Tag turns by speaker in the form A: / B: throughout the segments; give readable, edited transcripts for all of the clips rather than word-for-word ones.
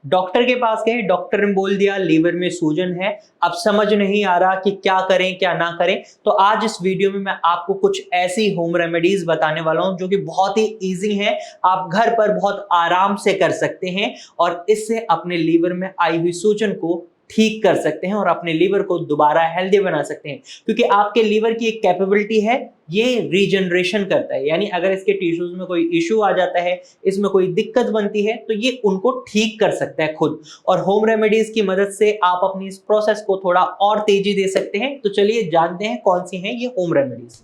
A: Doctor के पास गए, doctor ने बोल दिया लीवर में सूजन है। अब समझ नहीं आ रहा कि क्या करें क्या ना करें। तो आज इस वीडियो में मैं आपको कुछ ऐसी होम रेमेडीज बताने वाला हूं जो कि बहुत ही इजी हैं, आप घर पर बहुत आराम से कर सकते हैं और इससे अपने लीवर में आई हुई सूजन को ठीक कर सकते हैं और अपने लीवर को दोबारा हेल्दी बना सकते हैं। क्योंकि आपके लीवर की एक कैपेबिलिटी है, ये रीजनरेशन करता है, यानी अगर इसके टिश्यूज में कोई इश्यू आ जाता है, इसमें कोई दिक्कत बनती है, तो ये उनको ठीक कर सकता है खुद। और होम रेमेडीज की मदद से आप अपनी इस प्रोसेस को थोड़ा और तेजी दे सकते हैं। तो चलिए जानते हैं कौन सी हैं ये होम रेमेडीज।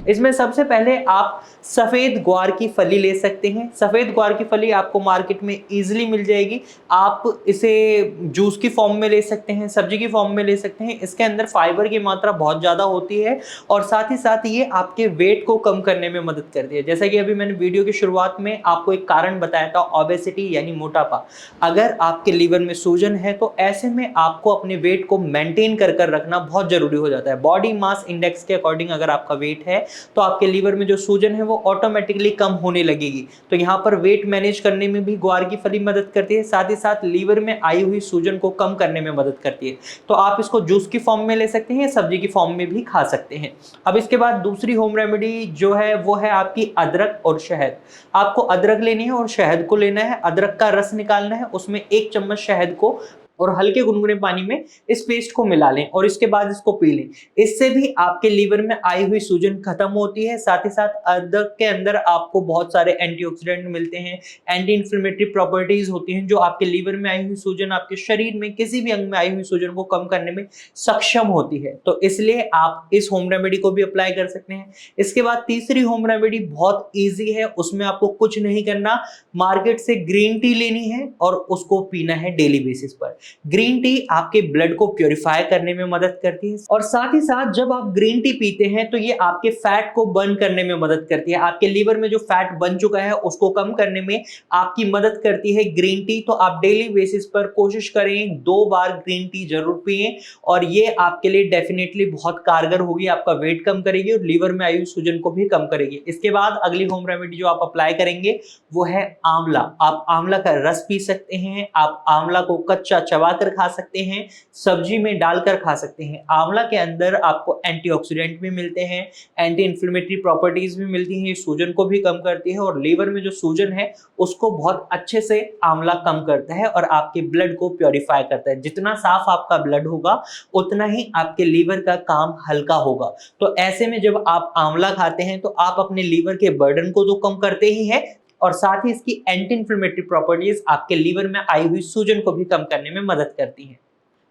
A: इसमें सबसे पहले आप सफेद ग्वार की फली ले सकते हैं। सफेद ग्वार की फली आपको मार्केट में इजीली मिल जाएगी। आप इसे जूस की फॉर्म में ले सकते हैं, सब्जी की फॉर्म में ले सकते हैं। इसके अंदर फाइबर की मात्रा बहुत ज्यादा होती है और साथ ही साथ ये आपके वेट को कम करने में मदद करती है। जैसा कि अभी मैंने वीडियो की शुरुआत में आपको एक कारण बताया था, ओबेसिटी यानी मोटापा। अगर आपके लीवर में सूजन है तो ऐसे में आपको अपने वेट को मेंटेन कर रखना बहुत जरूरी हो जाता है। बॉडी मास इंडेक्स के अकॉर्डिंग अगर आपका वेट है तो आपके लीवर में जो सूजन है वो ऑटोमेटिकली कम होने लगेगी। तो यहाँ पर वेट मैनेज करने में भी ग्वार की फली मदद करती है, साथ ही साथ लीवर में आई हुई सूजन को कम करने में मदद करती है। तो आप इसको जूस की फॉर्म में ले सकते हैं या सब्जी की फॉर्म में भी खा सकते हैं। अब इसके बाद दूसरी होम रेमेडी जो है वो है आपकी अदरक और शहद। आपको अदरक लेनी है और शहद को लेना है। अदरक का रस निकालना है, उसमें 1 चम्मच शहद को और हल्के गुनगुने पानी में इस पेस्ट को मिला लें और इसके बाद इसको पी लें। इससे भी आपके लीवर में आई हुई सूजन खत्म होती है। साथ ही साथ अदरक के अंदर आपको बहुत सारे एंटीऑक्सीडेंट मिलते हैं, एंटी इंफ्लेमेटरी प्रॉपर्टीज होती हैं जो आपके लीवर में आई हुई सूजन, आपके शरीर में किसी भी अंग में आई हुई सूजन को कम करने में सक्षम होती है। तो इसलिए आप इस होम रेमेडी को भी अप्लाई कर सकते हैं। इसके बाद तीसरी होम रेमेडी बहुत ईजी है, उसमें आपको कुछ नहीं करना, मार्केट से ग्रीन टी लेनी है और उसको पीना है डेली बेसिस पर। ग्रीन टी आपके ब्लड को प्योरीफाई करने में मदद करती है और साथ ही साथ जब आप ग्रीन टी पीते हैं तो ये आपके फैट को बर्न करने में मदद करती है। आपके लीवर में जो फैट बन चुका है उसको कम करने में आपकी मदद करती है ग्रीन टी। तो आप डेली बेसिस पर कोशिश करें 2 बार ग्रीन टी जरूर पिएं और ये आपके लिए डेफिनेटली बहुत कारगर होगी, आपका वेट कम करेगी और लीवर में आई हुई सूजन को भी कम करेगी। इसके बाद अगली होम रेमेडी जो आप अप्लाई करेंगे वो है आंवला। आप आंवला का रस पी सकते हैं, आप आंवला को कच्चा चबाकर खा सकते हैं, सब्जी में डालकर खा सकते हैं। आंवला के अंदर आपको एंटीऑक्सीडेंट भी मिलते हैं, एंटी इंफ्लेमेटरी प्रॉपर्टीज भी मिलती हैं, ये सूजन को भी कम करती है और लीवर में जो सूजन है उसको बहुत अच्छे से आंवला कम करता है और आपके ब्लड को प्योरीफाई करता है। जितना साफ आपका ब्लड होगा उतना ही आपके लीवर का काम हल्का होगा। तो ऐसे में जब आप आंवला खाते हैं तो आप अपने लीवर के बर्डन को तो कम करते ही हैं और साथ ही इसकी एंटी इंफ्लेमेटरी प्रॉपर्टीज आपके लीवर में आई हुई सूजन को भी कम करने में मदद करती हैं।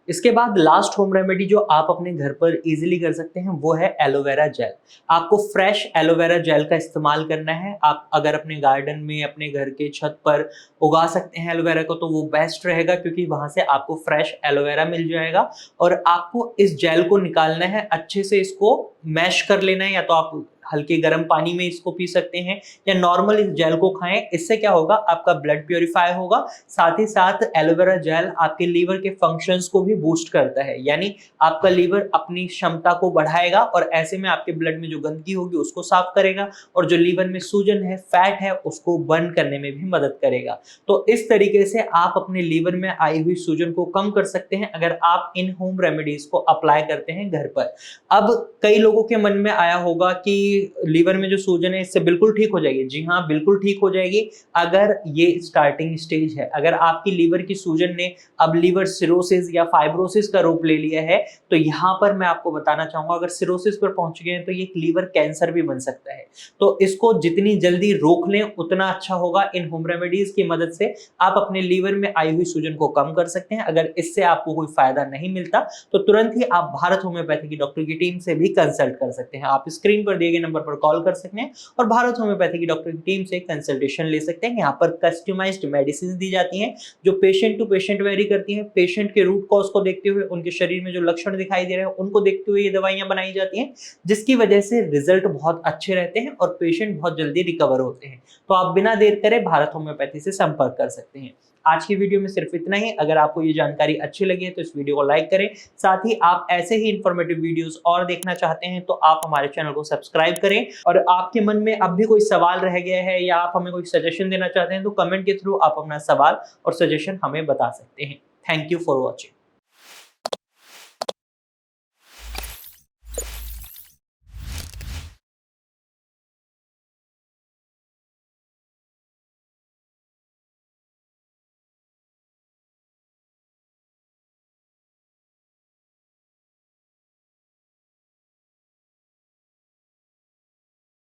A: इसके बाद लास्ट होम रेमेडी जो आप अपने घर पर इजीली कर सकते हैं वो है एलोवेरा जेल। आपको फ्रेश एलोवेरा जेल का इस्तेमाल करना है। आप अगर अपने गार्डन में, अपने घर के छत पर उगा सकते हैं एलोवेरा को तो वो बेस्ट रहेगा, क्योंकि वहां से आपको फ्रेश एलोवेरा मिल जाएगा। और आपको इस जेल को निकालना है, अच्छे से इसको मैश कर लेना है, या तो आप हल्के गर्म पानी में इसको पी सकते हैं या नॉर्मल इस जेल को खाएं। इससे क्या होगा, आपका ब्लड प्योरीफाई होगा। साथ ही साथ एलोवेरा जेल आपके लीवर के फंक्शंस को भी बूस्ट करता है, यानी आपका लीवर अपनी क्षमता को बढ़ाएगा और ऐसे में आपके ब्लड में जो गंदगी होगी उसको साफ करेगा और जो लीवर में सूजन है, फैट है, उसको बर्न करने में भी मदद करेगा। तो इस तरीके से आप अपने लीवर में आई हुई सूजन को कम कर सकते हैं अगर आप इन होम रेमेडीज को अप्लाई करते हैं घर पर। अब कई लोगों के मन में आया होगा कि लीवर में जो सूजन है इससे बिल्कुल ठीक हो जाएगी। जी हाँ, बिल्कुल ठीक हो जाएगी अगर ये स्टार्टिंग स्टेज है। अगर आपकी लीवर की सूजन ने अब लीवर सिरोसिस या फाइब्रोसिस का रूप ले लिया है तो यहाँ पर मैं आपको बताना चाहूंगा, अगर सिरोसिस पर पहुंच गए हैं तो ये लीवर कैंसर भी बन सकता है। तो इसको जितनी जल्दी रोक लें उतना अच्छा होगा। इन होम रेमेडीज की मदद से आप अपने लीवर में आई हुई सूजन को कम कर सकते हैं। अगर इससे आपको कोई फायदा नहीं मिलता तो तुरंत ही आप भारत होम्योपैथी की डॉक्टर की टीम से भी कंसल्ट कर सकते हैं। आप स्क्रीन पर दिए गए नंबर पर कॉल कर सकते हैं और भारत होम्योपैथी की डॉक्टर की टीम से कंसल्टेशन ले सकते हैं। यहाँ पर कस्टमाइज्ड मेडिसिन दी जाती हैं जो पेशेंट टू पेशेंट वेरी करती हैं। पेशेंट के रूट कॉज को देखते हुए, उनके शरीर में जो लक्षण दिखाई दे रहे हैं उनको देखते हुए ये दवाइयां बनाई जाती हैं, जिसकी वजह से रिजल्ट बहुत अच्छे रहते हैं और पेशेंट बहुत जल्दी रिकवर होते हैं। तो आप बिना देर करे भारत होम्योपैथी से संपर्क कर सकते हैं। आज की वीडियो में सिर्फ इतना ही। अगर आपको ये जानकारी अच्छी लगी है तो इस वीडियो को लाइक करें। साथ ही आप ऐसे ही इंफॉर्मेटिव वीडियोस और देखना चाहते हैं तो आप हमारे चैनल को सब्सक्राइब करें। और आपके मन में अब भी कोई सवाल रह गया है या आप हमें कोई सजेशन देना चाहते हैं तो कमेंट के थ्रू आप अपना सवाल और सजेशन हमें बता सकते हैं। Thank you for watching.